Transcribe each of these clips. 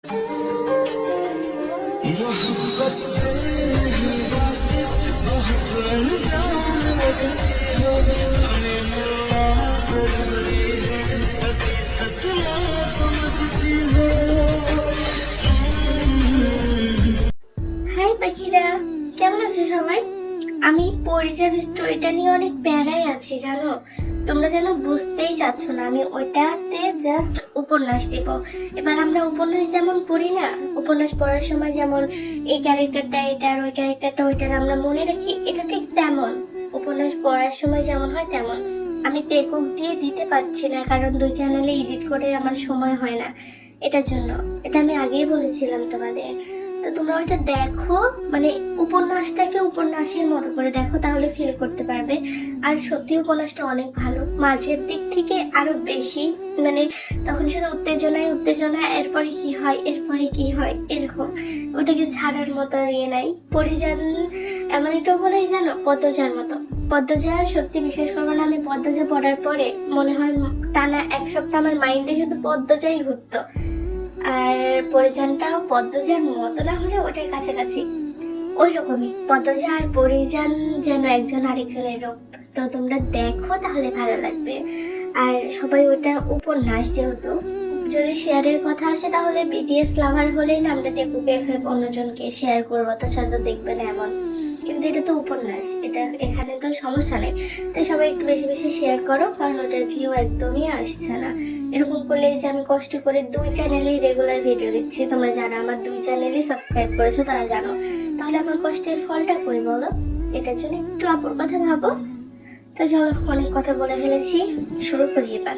High পাখিরা, কেমন আছো সবাই? আমি পরিজার স্টোরিটা নিয়ে অনেক প্যারায় আছি জানো। তোমরা যেন বুঝতেই চাচ্ছ না, আমি ওইটাতে জাস্ট উপন্যাস দিব। এবার আমরা উপন্যাস যেমন পড়ি না, উপন্যাস পড়ার সময় যেমন এই ক্যারেক্টারটা এটার, ওই ক্যারেক্টারটা ওইটার আমরা মনে রাখি, এটা ঠিক তেমন উপন্যাস পড়ার সময় যেমন হয় তেমন। আমি টেকক দিয়ে দিতে পারছি না, কারণ 2 চ্যানেলে এডিট করে আমার সময় হয় না। এটার জন্য এটা আমি আগেই বলেছিলাম তোমাদের। তো তোমরা ওইটা দেখো, মানে উপন্যাসটাকে উপন্যাসের মতো করে দেখো, তাহলে ফিল করতে পারবে। আর সত্যি উপন্যাসটা অনেক ভালো, মাঝের দিক থেকে আরো বেশি, মানে তখন শুধু উত্তেজনায় উত্তেজনা, এরপরে কি হয় এরপরে কি হয় এরকম। ওটাকে ছাড়ার মতো আর ইয়ে নাই। পরিজান এমন একটা উপন্যাস জানো, পদ্মজার মতো। পদ্মজা সত্যি বিশ্বাস করবো না, আমি পদ্মজা পড়ার পরে মনে হয় টানা 1 সপ্তাহ আমার মাইন্ডে শুধু পদ্মজাই ঘুরতো। আর পরিজানটাও পদ্মজার মতো না হলে ওটার কাছাকাছি, ওই রকমই। পদ্মজা আর পরিজান যেন একজন আরেকজনের রূপ। তো তোমরা দেখো, তাহলে ভালো লাগবে। আর সবাই ওটা উপন্যাস যেহেতু, যদি শেয়ারের কথা আসে তাহলে বিটিএস লাভার হলেই না আমরা টেকুকে এফএফ অন্যজনকে শেয়ার করবো, তাছাড়া তো দেখবে না এমন। কিন্তু এটা তো উপন্যাস, এটা এখানে তো সমস্যা নেই। তাই সবাই একটু বেশি বেশি শেয়ার করো, কারণ ওটার ভিউ একদমই আসছে না। এরকম করলে যে আমি কষ্ট করে 2 চ্যানেলেই রেগুলার ভিডিও দিচ্ছি, তোমরা যারা আমার 2 চ্যানেলই সাবস্ক্রাইব করেছো তারা জানো, তাহলে আমার কষ্টের ফলটা কই বলো? এটার জন্য একটু অপর কথা ভাবো। তো চলো, অনেক কথা বলে ফেলেছি, শুরু করি এবার।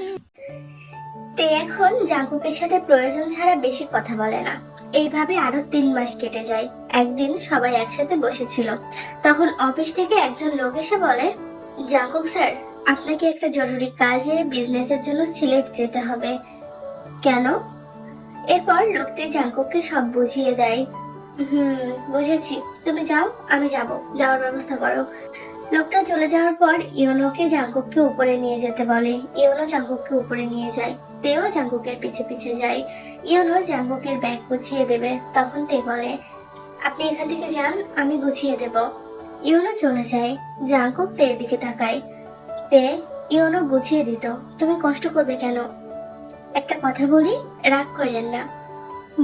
তে এখন জাঙ্কুকের সাথে প্রয়োজন ছাড়া বেশি কথা বলে না। এইভাবে আরো 3 মাস কেটে যায়। একদিন সবাই একসাথে বসেছিল, তখন অফিস থেকে একজন লোক এসে বলে, জাঙ্কুক স্যার, আপনাকে একটা জরুরি কাজে বিজনেসের জন্য সিলেট যেতে হবে। কেন? এরপর লোকটি জাঙ্কুককে সব বুঝিয়ে দেয়। বুঝেছি, তুমি যাও, আমি যাব, যাওয়ার ব্যবস্থা করো। লোকটা চলে যাওয়ার পর ইয়োনোকে জাঙ্কুককে উপরে নিয়ে যেতে বলে। ইয়োনো জাঙ্কুককে উপরে নিয়ে যায়, তেও জাঙ্কুকের পিছে পিছে যায়। ইয়োনো জাঙ্কুকের ব্যাগ গুছিয়ে দেবে, তখন তে বলে, আপনি এখান থেকে যান, আমি গুছিয়ে দেব। ইয়োনো চলে যায়, জাঙ্কুক তের দিকে তাকায়। তে ইয়োনো গুছিয়ে দিত, তুমি কষ্ট করবে কেন? একটা কথা বলি, রাগ করেন না।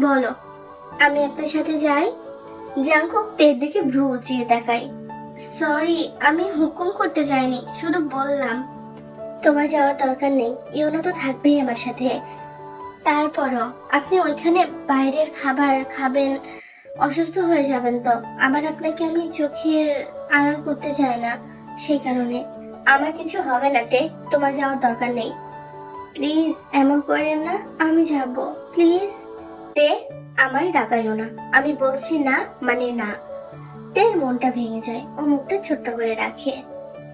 বলো। আমি আপনার সাথে যাই? জাঙ্কুক তের দিকে ভ্রু উঁচিয়ে তাকায়। সরি, আমি হুকুম করতে চাইনি, শুধু বললাম। তোমার যাওয়ার দরকার নেই, ইয়োনো তো থাকবেই আমার সাথে। তারপরও আপনি ওইখানে বাইরের খাবার খাবেন, অসুস্থ হয়ে যাবেন তো। আবার আপনাকে আমি চোখের আড়াল করতে চাই না, সেই কারণে। আমার কিছু হবে না তে, তোমার যাওয়ার দরকার নেই। প্লিজ এমন করেন না, আমি যাব, প্লিজ। তে আমায় রাগাইও না, আমি বলছি না মানে না। তের মনটা ভেঙে যায়, ও মুখটা ছোট্ট করে রাখে।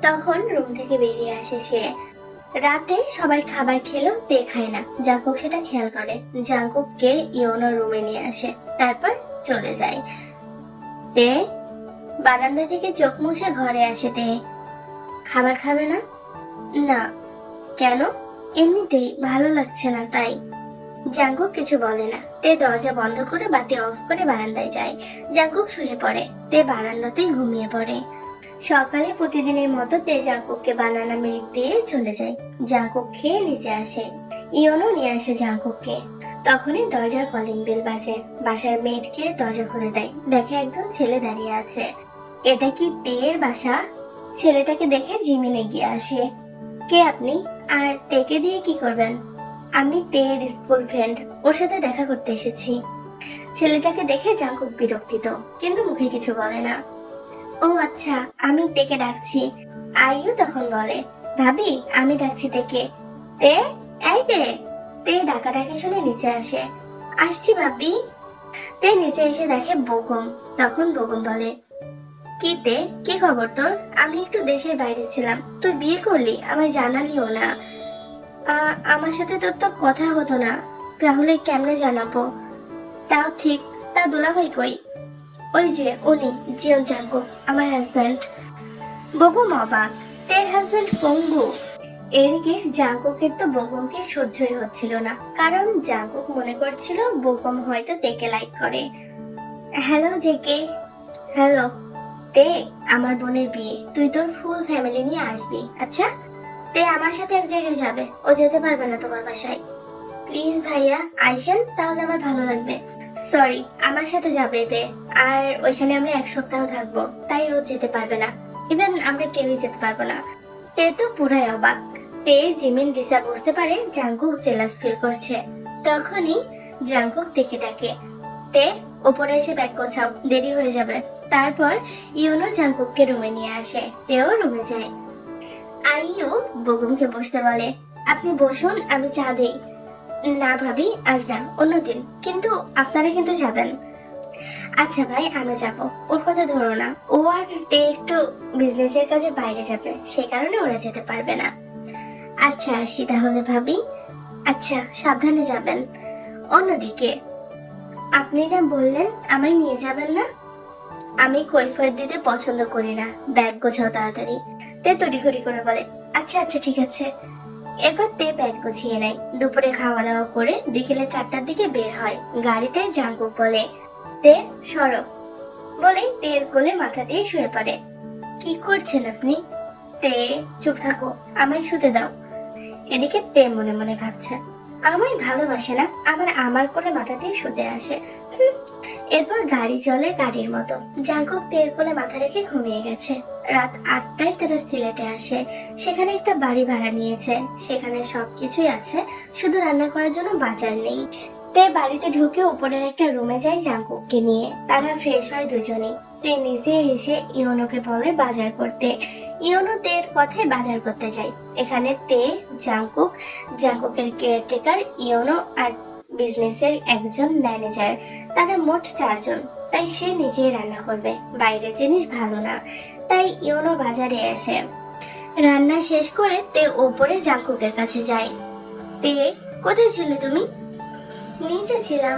তখন রুম থেকে বেরিয়ে আসে সে। রাতে সবাই খাবার খেলেও তে খায় না, জাঙ্কুক সেটা খেয়াল করে। জাঙ্কুককে ইয়োনো রুমে নিয়ে আসে, তারপর চলে যায়। তে বারান্দা থেকে চোখ মুছে ঘরে আসে। তে খাবার খাবে না? না। কেন? এমনিতেই ভালো লাগছে না তাই। জাঙ্কুক কিছু বলে না। তে দরজা বন্ধ করে বাতি অফ করে বারান্দায় যায়। জাঙ্কুক শুয়ে পড়ে, তে বারান্দাতেই ঘুমিয়ে পড়ে। সকালে প্রতিদিনের মতো তে জাঙ্কুককে বানানা মিল্ক দিয়ে চলে যায়। জাঙ্কুক খেয়ে নিচে আসে, ইয়োনো নিয়ে আসে জাঙ্কুককে। তখনই দরজার কলিং বেল বাজে। বাসার মেয়েটকে দরজা খুলে দেয়, দেখে একজন ছেলে দাঁড়িয়ে আছে। এটা কি তের বাসা? ছেলেটাকে দেখে জিমিন এগিয়ে আসে। কে আপনি, আর তেকে দিয়ে কি করবেন? আমি তের স্কুল ফ্রেন্ড, ওর সাথে দেখা করতে এসেছি। ছেলেটাকে দেখে জাঙ্কুক বিরক্তিত, কিন্তু মুখে কিছু বলে না। ও আচ্ছা, আমি তেকে ডাকছি। আইয়ু তখন বলে, ভাবি আমি ডাকছি তেকে। তে, এই তে। তে ডাকাডাকি শুনে নিচে আসে। আসছি ভাবি। তে নিচে এসে দেখে বেগম। তখন বেগম বলে, কি তে, কি খবর তোর? আমি একটু দেশের বাইরে ছিলাম, তুই বিয়ে করলি, আমায় জানালিও না। আমার সাথে তোর তো কথা হতো না, তাহলে কেমনে জানাবো? তাও ঠিক, তা দুলাভাই কই? ওই যে উনি, জিয়ন জাঙ্কুক, আমার হাজব্যান্ড। বেগম অবাক, তের হাজব্যান্ড পঙ্গু? এদিকে জাঙ্কুকের তো বোগমকে সহ্যই হচ্ছিল না, কারণ জাঙ্কুক মনে করছিল বোগম হয়তো তেকে লাইক করে। Hello JK. হ্যালো তে, আমার বোনের বিয়ে, তুই তোর ফুল ফ্যামিলি নিয়ে আসবি। আচ্ছা, তে আমার সাথে এক জায়গায় যাবে, ও যেতে পারবে না তোমার বাসায়। প্লিজ ভাইয়া আইসেন, তাহলে আমার ভালো লাগবে। সরি, আমার সাথে যাবে তে, আর ওইখানে আমরা 1 সপ্তাহ থাকবো, তাই ও যেতে পারবে না। ইভেন আমরা কেউই যেতে পারবো না। তে তো পুরাই অবাক। তে জিমিন দিশা বুঝতে পারে জাঙ্কুক জেলাস ফিল করছে। তখনই জাঙ্কুক তেকে ডাকে, তে উপরে এসে ব্যাগ গোছাও, দেরি হয়ে যাবে। তারপর ইউনো জাঙ্কুককে রুমে নিয়ে আসে, তেও রুমে যায়। আইয়ু বগুমকে বসতে বলে, আপনি বসুন, আমি চা দেই। না ভাবি, আজ না, অন্যদিন, কিন্তু আপনারা কিন্তু যাবেন। আচ্ছা ভাই, আমরা যাব, ওর কথা ধরো না। ও আর তে একটু বিজনেসের কাজে বাইরে যাবে, সে কারণে ওরা যেতে পারবে না। আচ্ছা আসি তাহলে ভাবি। আচ্ছা, সাবধানে যাবেন। অন্যদিকে আপনি না বললেন আমায় নিয়ে যাবেন না? আমি কৈফিয়ত দিতে পছন্দ করি না, ব্যাগ গোছাও তাড়াতাড়ি। তে তড়িঘড়ি করে বলে, আচ্ছা আচ্ছা ঠিক আছে। এরপর তে ব্যাগ গুছিয়ে নেয়। দুপুরে খাওয়া দাওয়া করে বিকেলে 4টার দিকে বের হয়। গাড়িতে জাঙ্কুক বলে, তে সরো, বলেই তের কোলে মাথা দিয়ে শুয়ে পড়ে। কি করছেন আপনি? তে চুপ থাকো, আমায় শুতে দাও। এদিকে তে মনে মনে ভাবছে, আমায় ভালোবাসে না, আবার আমার কোলে মাথা দিয়ে শুতে আসে। এরপর গাড়ি চলে গাড়ির মতো। জাঙ্কুক তের কোলে মাথা রেখে ঘুমিয়ে গেছে। রাত 8টায় তারা সিলেটে আসে। সেখানে একটা বাড়ি ভাড়া নিয়েছে, সেখানে সবকিছুই আছে, শুধু রান্না করার জন্য বাজার নেই। তে বাড়িতে ঢুকে উপরের একটা রুমে যায় জাঙ্কুককে নিয়ে। তারা ফ্রেশ হয় দুজনেই। তে নিচে এসে ইয়োনোকে বলে বাজার করতে। ইয়োনো তের পথে বাজার করতে যায়। এখানে তে, জাঙ্কুক, জাঙ্কুকের কেয়ারটেকার, ইয়োনো আর বিজনেসের একজন ম্যানেজার, তারা মোট 4 জন। তাই সে নিজেই রান্না করবে, বাইরের জিনিস ভালো না। তাই ইয়োনো বাজারে আসে। রান্না শেষ করে তে ওপরে জাঙ্কুকের কাছে যায়। তে, কোথায় ছিলে তুমি? নিচে ছিলাম।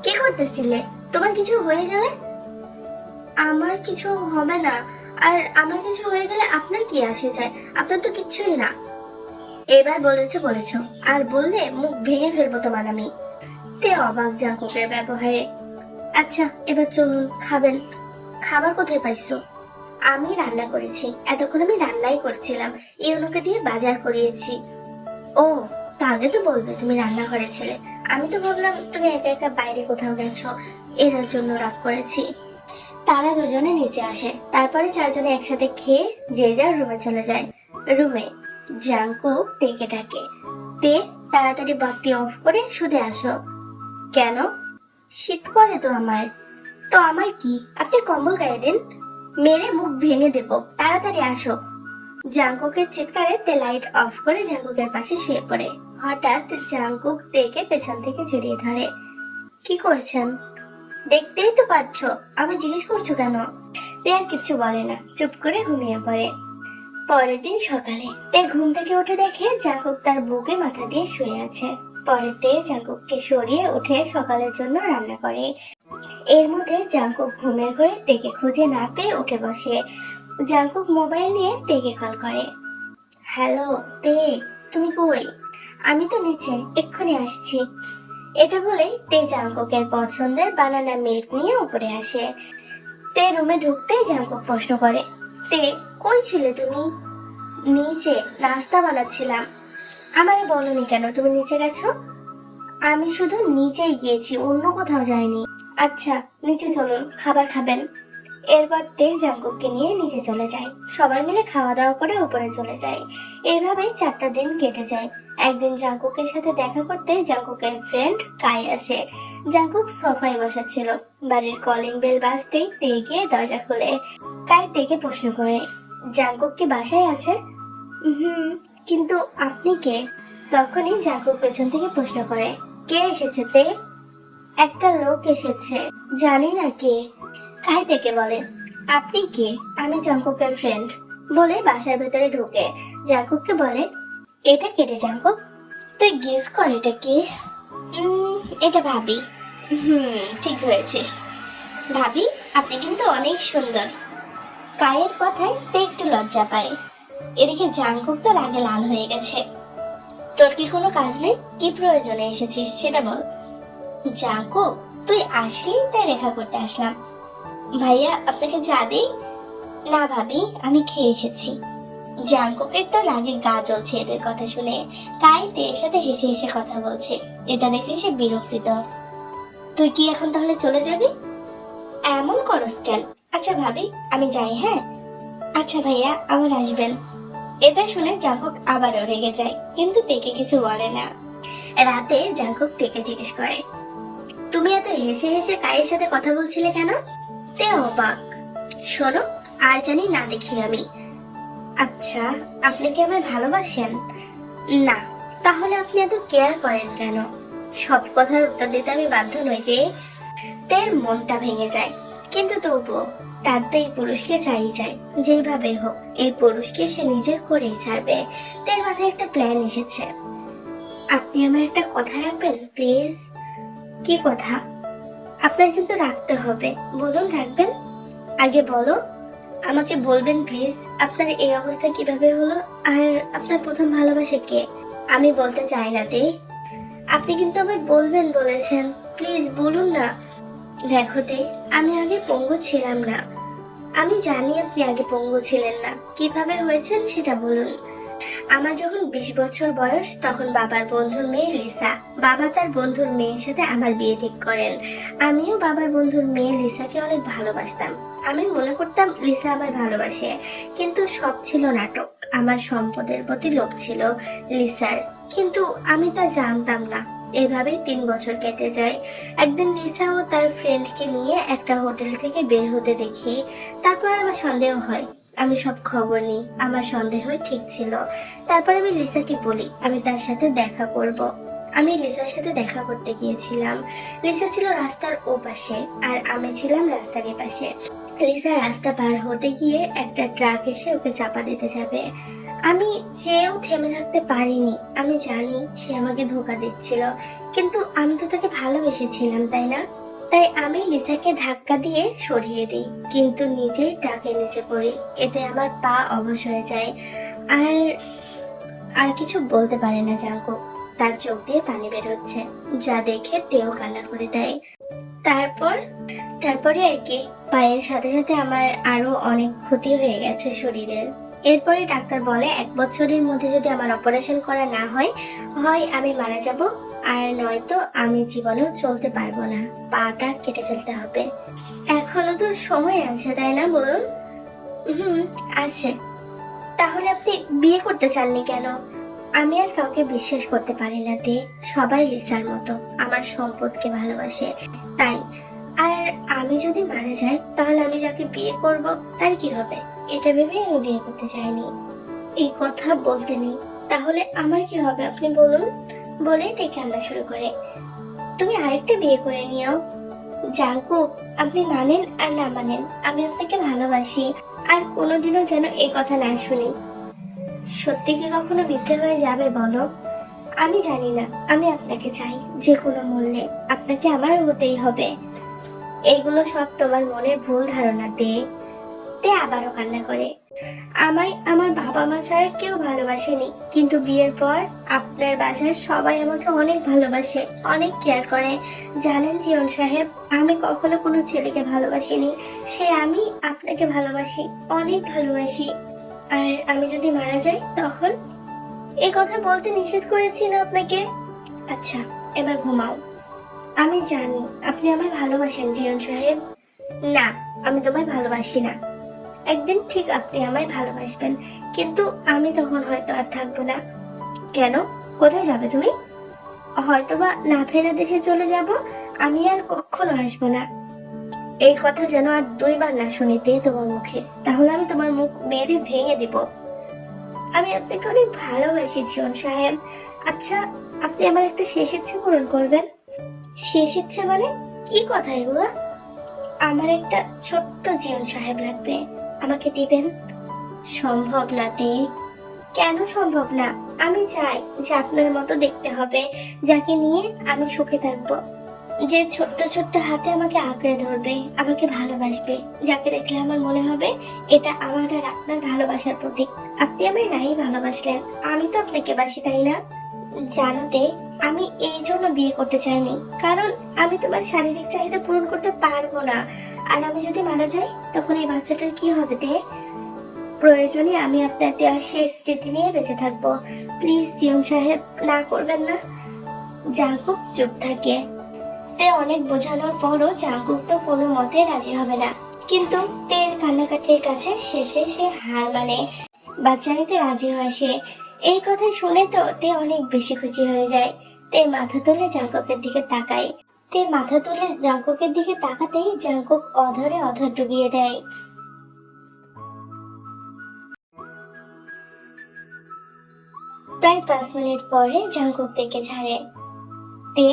কি করতেছিলে? তোমার কিছু হয়ে গেলে? আমার কিছু হবে না, আর আমার কিছু হয়ে গেলে আপনার কি আসে যায়? আপনার তো কিচ্ছুই না। এবার বলেছো, আর বললে মুখ ভেঙে ফেলবো তোমার আমি। তে অবাক জাঙ্কুকের ব্যবহারে। আচ্ছা এবার চলুন, খাবেন? খাবার কোথায় পাইছো? আমি রান্না করেছি, এতক্ষণ আমি রান্নাই করছিলাম, ইউনোকে দিয়ে বাজার করিয়েছি। ও, তাহলে তো বলবে তুমি রান্না করেছিলে। আমি তো ভাবলাম তুমি একা একা বাইরে কোথাও গেছো, এর জন্য রাগ করেছি। তারা দুজনে নিচে আসে। তারপরে 4 জনে একসাথে খেয়ে যে যার রুমে চলে যায়। রুমে জাঙ্কুক তেকে ডাকে, তে তাড়াতাড়ি বাতি অফ করে শুতে আসো। কেন? শীত করে তো আমার। তো আমার কি, আপনি কম্বল গায়ে দিন, মেরে মুখ ভেঙে দেব, তাড়াতাড়ি আসো। জাঙ্কুকের চিৎকারে তে লাইট অফ করে জাঙ্কুকের পাশে শুয়ে পড়ে। হঠাৎ জাঙ্কুক তেকে পেছন থেকে জড়িয়ে ধরে। কি করছেন? দেখতেই তো পারছো, আবার জিজ্ঞেস করছো কেন? তে আর কিছু বলে না, চুপ করে ঘুমিয়ে পড়ে। পরের দিন সকালে তে ঘুম থেকে উঠে দেখে জাঙ্কুক তার বুকে মাথা দিয়ে শুয়ে আছে। পরে তে জাঙ্কুককে সরিয়ে উঠে সকালের জন্য রান্না করে। এর মধ্যে জাঙ্কুক ঘুমের ঘরে তেকে খুঁজে না পেয়ে উঠে বসে। জাঙ্কুক মোবাইল নিয়ে তেকে কল করে। হ্যালো তে, তুমি কই? আমি তো নিচে, এক্ষুনি আসছি। এটা বলেই তে জাঙ্কুকের পছন্দের বানানা মিল্ক নিয়ে উপরে আসে। তে রুমে ঢুকতেই জাঙ্কুক প্রশ্ন করে, তে কই ছিলে তুমি? নিচে নাস্তা বানাচ্ছিলাম। আমারে বলনি কেন তুমি নিচে গেছো? আমি শুধু নিচে গিয়েছি, অন্য কোথাও যাইনি। আচ্ছা নিচে চলুন, খাবার খাবেন। এরপর তে জাঙ্কুককে নিয়ে নিচে চলে যায়। সবাই মিলে খাওয়া দাওয়া করে উপরে চলে যায়। এইভাবেই 4টা দিন কেটে যায়। একদিন জাঙ্কুকের সাথে দেখা করতে জাঙ্কুকের ফ্রেন্ড কাই আসে। জাঙ্কুক সোফায় বসা ছিল। বাড়ির কলিং বেল বাজতেই তে গিয়ে দরজা খুলে। কাই তেকে প্রশ্ন করে, জাঙ্কুক কি বাসায় আছে? কিন্তু আপনি কে? তখনই জাঙ্কুক পেছন থেকে প্রশ্ন করে, কে এসেছে তে? একটা লোক এসেছে, জানি না কে। কাই থেকে বলে, আপনি কে? আমি জাঙ্কুকের ফ্রেন্ড, বলে বাসার ভেতরে ঢুকে জাঙ্কুককে বলে, এটা কে রে জাঙ্কুক? তুই গেস কর এটা কে? এটা ভাবি। ঠিক ধরেছিস। ভাবি, আপনি কিন্তু অনেক সুন্দর। কায়ের কথায় তে একটু লজ্জা পায়। এদিকে জাঙ্কুক তো রাগে লাল হয়ে গেছে। তোর কি কোনো কাজ নেই? কি প্রয়োজনে এসেছিস সেটা বল। জাঙ্কুক, তুই আসলি তাই দেখা করতে আসলাম। ভাইয়া আপনাকে চা দিই? না ভাবি, আমি খেয়ে এসেছি। জাঙ্কুকের তো রাগে গা জ্বলছে এদের কথা শুনে, তাই তের সাথে হেসে হেসে কথা বলছে। এটা দেখে সে বিরক্তিত। তুই কি এখন তাহলে চলে যাবি? এমন করস কেন? আচ্ছা ভাবি, আমি যাই। হ্যাঁ আচ্ছা ভাইয়া, আবার আসবেন। এটা শুনে জাঙ্কুক আবারও রেগে যায়, কিন্তু তেকে কিছু বলে না। রাতে জাঙ্কুক তেকে জিজ্ঞেস করে, তুমি এত হেসে হেসে কায়ের সাথে কথা বলছিলে কেন? তে অবাক। শোনো, আর জানি না দেখি আমি। আচ্ছা, আপনি কি আমায় ভালোবাসেন? না। তাহলে আপনি এত কেয়ার করেন কেন? সব কথার উত্তর দিতে আমি বাধ্য নই তে। তের মনটা ভেঙে যায়, কিন্তু তবুও তার তো এই পুরুষকে চাই চাই, যেভাবে হোক এই পুরুষকে সে নিজের করেই ছাড়বে। তের মাথায় একটা প্ল্যান এসেছে। আপনি আমার একটা কথা রাখবেন প্লিজ? কি কথা? আপনার কিন্তু রাখতে হবে। বলুন, রাখবেন? আগে বলো। আমাকে বলবেন প্লিজ, আপনার এই অবস্থা কিভাবে হলো, আর আপনার প্রথম ভালোবাসা কে? আমি বলতে চাই না তে। আপনি কিন্তু আমায় বলবেন বলেছেন, প্লিজ বলুন না। দেখো তে, আমি আগে পঙ্গু ছিলাম না। আমি জানি আপনি আগে পঙ্গু ছিলেন না, কিভাবে হয়েছেন সেটা বলুন। আমার যখন 20 বছর বয়স, তখন বাবার বন্ধুর মেয়ে লিসা, বাবা তার বন্ধুর মেয়ের সাথে আমার বিয়ে ঠিক করেন। আমিও বাবার বন্ধুর মেয়ে লিসাকে অনেক ভালোবাসতাম। আমি মনে করতাম লিসা আমায় ভালোবাসে, কিন্তু সব ছিল নাটক। আমার সম্পদের প্রতি লোভ ছিল লিসার, কিন্তু আমি তা জানতাম না। এভাবেই 3 বছর কেটে যায়। একদিন লিসা ও তার ফ্রেন্ডকে নিয়ে একটা হোটেল থেকে বের হতে দেখি। তারপর আমার সন্দেহ হয়। আমি সব খবর নিই, আমার সন্দেহ ঠিক ছিল। তারপর আমি লিসাকে বলি আমি তার সাথে দেখা করব। আমি লিসার সাথে দেখা করতে গিয়েছিলাম। লিসা ছিল রাস্তার ও পাশে, আর আমি ছিলাম রাস্তার এ পাশে। লিসা রাস্তা পার হতে গিয়ে একটা ট্রাক এসে ওকে চাপা দিতে যাবে। আমি চেয়েও থেমে থাকতে পারিনি। আমি জানি সে আমাকে ধোঁকা দিচ্ছিল, কিন্তু আমি তো তাকে ভালোবেসেছিলাম, তাই না? তাই আমি লিসাকে ধাক্কা দিয়ে সরিয়ে দিই, কিন্তু নিজেই ট্রাকের নিচে পড়ি। এতে আমার পা অবশ হয়ে যায়। আর আর কিছু বলতে পারে না জাঙ্কুক। তার চোখ দিয়ে পানি বের হচ্ছে, যা দেখে তেও কান্না করে দেয়। তারপর তারপরে আর কি, পায়ের সাথে সাথে আমার আরো অনেক ক্ষতি হয়ে গেছে শরীরের। এরপরে ডাক্তার বলে 1 বছরের মধ্যে যদি আমার অপারেশন করা না হয়, হয় আমি মারা যাব, আর নয়তো আমি জীবনেও চলতে পারবো না। পাটা কেটে ফেলতে হবে। এখনো তো সময় আছে, তাই না? বলুন। হুম, আছে। তাহলে আপনি বিয়ে করতে চাননি কেন? আমি আর কাউকে বিশ্বাস করতে পারি না তে। সবাই লিসার মতো আমার সম্পদকে ভালোবাসে, তাই। আর আমি যদি মারা যাই, তাহলে আমি যাকে বিয়ে করব তার কি হবে, এটা ভেবে আমি বিয়ে করতে চাইনি। এই কথা বলতে নেই। তাহলে আমার কি হবে আপনি বলুন? বলেই তে কান্না শুরু করে। তুমি আরেকটা বিয়ে করে নিও। জাঙ্কুক, আপনি মানেন আর না মানেন, আমি আপনাকে ভালোবাসি। আর কোনোদিনও যেন এই কথা না শুনি। সত্যি কি কখনো মিথ্যে হয়ে যাবে বলো? আমি জানি না। আমি আপনাকে চাই, যে কোনো মূল্যে। আপনাকে আমার হতেই হবে। এইগুলো সব তোমার মনের ভুল ধারণা তে। তে আবারও কান্না করে। আমায় আমার বাবা মা ছাড়া কেউ ভালোবাসেনি, কিন্তু বিয়ের পর আপনার বাসায় সবাই আমাকে অনেক ভালোবাসে, অনেক কেয়ার করে। জানেন জিয়ন সাহেব, আমি কখনো কোনো ছেলেকে ভালোবাসিনি। সে আমি আপনাকে ভালোবাসি, অনেক ভালোবাসি। আর আমি যদি মারা যাই তখন? এই কথা বলতে নিষেধ করেছি না আপনাকে? আচ্ছা, এবার ঘুমাও। আমি জানি আপনি আমায় ভালোবাসেন জিয়ন সাহেব। না, আমি তোমায় ভালোবাসি না। একদিন ঠিক আপনি আমায় ভালোবাসবেন, কিন্তু আমি তখন হয়তো আর থাকবো না। কেন? কোথায় যাবে তুমি? হয়তোবা না ফেরা দেশে চলে যাব। আমি আর কখনো আসবো না। এই কথা যেন আর 2 বার না শুনিতে তোমার মুখে, তাহলে আমি তোমার মুখ মেরে ভেঙে দিব। আমি আপনাকে অনেক ভালোবাসি জিয়ন সাহেব। আচ্ছা, আপনি আমার একটা শেষ ইচ্ছে পূরণ করবেন? শেষ ইচ্ছে মানে? কি কথা এগুলা? আমার একটা ছোট্ট জিয়ন সাহেব লাগবে, আমাকে দিবেন? সম্ভব না তে। কেন সম্ভব না? আমি চাই যে আপনার মতো দেখতে হবে, যাকে নিয়ে আমি সুখে থাকবো। যে ছোট্ট ছোট্ট হাতে আমাকে আঁকড়ে ধরবে, আমাকে ভালোবাসবে, যাকে দেখলে আমার মনে হবে এটা আমার আর আপনার ভালোবাসার প্রতীক। আপনি আমায় নাই ভালোবাসলেন, আমি তো আপনাকে বাসি, তাই না? জানোতে, আমি এই জন্য বিয়ে করতে চাইনি, কারণ আমি তোমার শারীরিক চাহিদা পূরণ করতে পারবো না। আর আমি যদি মারা যাই তখন এই বাচ্চাটার কি হবে? প্রয়োজনে আমি আপনার দেওয়া শেষ স্মৃতি নিয়ে বেঁচে থাকবো। প্লিজ জিয়ন সাহেব, না করবেন না। জাঙ্কুক চুপ থাকে। তে অনেক বোঝানোর পরও জাঙ্কুক তো কোনো মতে রাজি হবে না। কিন্তু তের কান্নাকাটির কাছে শেষে সে হার মানে বাচ্চা নিতে রাজি হয় সে। এই কথা শুনে তো তে অনেক বেশি খুশি হয়ে যায়। তে মাথা তুলে জাঙ্কুকের দিকে তাকায়। তে মাথা তুলে জাঙ্কুকের দিকে তাকাতেই জাঙ্কুক অধরে অধর ডুবিয়ে দেয়। প্রায় 5 মিনিট পরে জাঙ্কুক তেকে ছাড়ে। তে,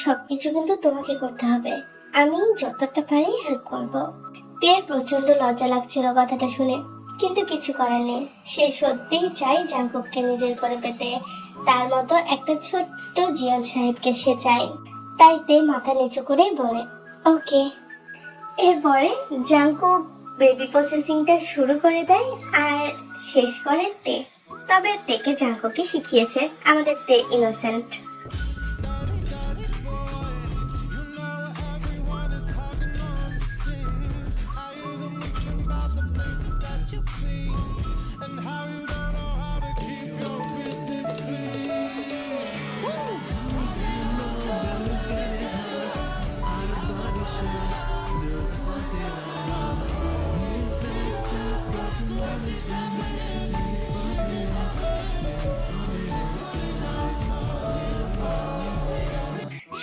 সবকিছু কিন্তু তোমাকে করতে হবে, আমি যতটা পারি হেল্প করব। তের প্রচন্ড লজ্জা লাগছিল কথাটা শুনে, কিন্তু কিছু করার নেই। সে সত্যিই চায় জাঙ্কুককে নিজের করে পেতে। তার মতো একটা ছোট্ট জিয়ন সাহেবকে সে চায়। তাই তে মাথা নিচু করে বলে ওকে। এরপরে জাঙ্কুক বেবি প্রসেসিংটা শুরু করে দেয় আর শেষ করে তে। তবে তেকে জাঙ্কুককে শিখিয়েছে আমাদের তে ইনোসেন্ট।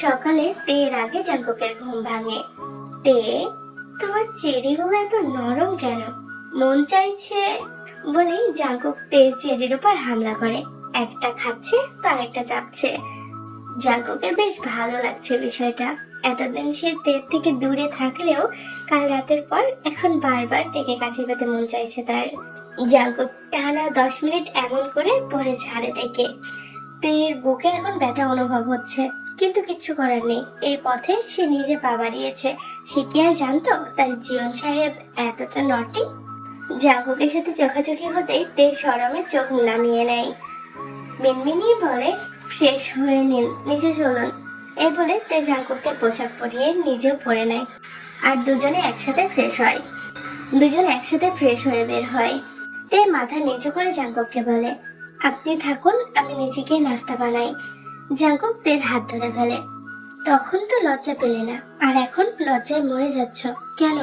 সকালে তের আগে জাঙ্কুকের ঘুম ভাঙে। তে, তোমার চেরিগুলো এত নরম কেন? মন চাইছে বলেই জাঙ্কুক তের চেরির উপর হামলা করে। একটা খাচ্ছে তার একটা চাপছে। জাঙ্কুকের বেশ ভালো লাগছে বিষয়টা। এতদিন সে তের থেকে দূরে থাকলেও কাল রাতের পর এখন বারবার তেকে কাছে পেতে মন চাইছে তার। জাঙ্কুক টানা 10 মিনিট এমন করে পরে ছাড়ে তেকে। তের বুকে এখন ব্যথা অনুভব হচ্ছে, কিন্তু কিচ্ছু করার নেই। এই পথে সে নিজে পা বাড়িয়েছে। সে কি আর জানতো তার জিয়ন সাহেব এতটা নটি? জাঙ্কুকের সাথে চোখাচোখি হতেই তে শরমে চোখ নামিয়ে নেয়। মিনমিনিয়ে বলে ফ্রেশ হয়ে নিন, নিচে চলুন। এই বলে তে জাঙ্কুককে পোশাক পরিয়ে নিজেও পরে নেয়। আর দুজনে একসাথে ফ্রেশ হয়ে বের হয়। তে মাথা নিচু করে জাঙ্কুককে বলে আপনি থাকুন, আমি নিচে গিয়ে নাস্তা বানাই। জাঙ্কুক তের হাত ধরে ফেলে। তখন তো লজ্জা পেলে না, আর এখন লজ্জায় মরে যাচ্ছ কেন?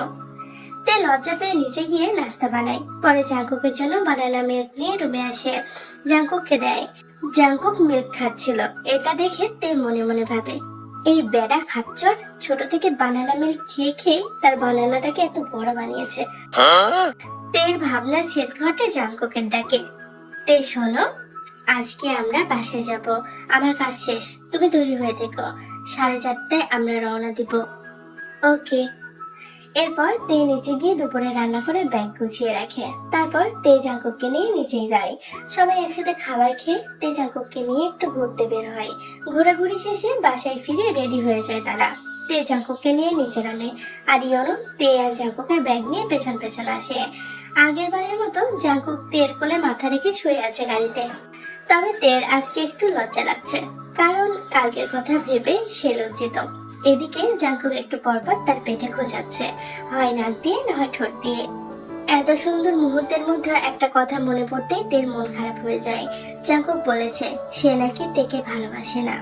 তে লজ্জা পেয়ে নিচে গিয়ে নাস্তা বানায়। পরে জাঙ্কুকের জন্য বানানা মিল্ক নিয়ে রুমে আসে, জাঙ্কুককে দেয়। জাঙ্কুক মিল্ক খাচ্ছিল। এটা দেখে তে মনে মনে ভাবে এই বেড়া খাচ্চর ছোট থেকে বানানা মিল্ক খেয়ে খেয়ে তার বানানাটাকে এত বড় বানিয়েছে। তের ভাবনার ছেদ ঘটে জাঙ্কুকের ডাকে। তে শোনো, আজকে আমরা বাসায় যাব, আমার কাজ শেষ, তুমি তৈরি হয়ে থেকো। 4:30টায় আমরা রওনা দিব। ওকে। এরপর তে নিচে গিয়ে দুপুরে রান্না করে ব্যাগ গুছিয়ে রাখে। তারপর তে জাঙ্কুককে নিয়ে নিচেই যায়। সবাই একসাথে খাবার খেয়ে তে জাঙ্কুককে নিয়ে একটু ঘুরতে বের হয়। ঘোরাঘুরি শেষে বাসায় ফিরে রেডি হয়ে যায় তারা। তে জাঙ্কুককে নিয়ে নিচে নামে, আর ইয়নো তে আর জাঙ্কুকের ব্যাগ নিয়ে পেছন পেছন আসে। আগের বারের মতো জাঙ্কুক তের কোলে মাথা রেখে শুয়ে আছে গাড়িতে। তবে তের আজকে একটু লজ্জা লাগছে, কারণ কালকের কথা ভেবে সে লজ্জিত। এদিকে জাঙ্কুক একটু পরপর তার পেটে খোঁচাচ্ছে, হয় নাক দিয়ে না হয় ঠোঁট দিয়ে। এত সুন্দর মুহূর্তের মধ্যে একটা কথা মনে পড়তেই তের মন খারাপ হয়ে যায়। জাঙ্কুক বলেছে সে নাকি তেকে ভালোবাসে না।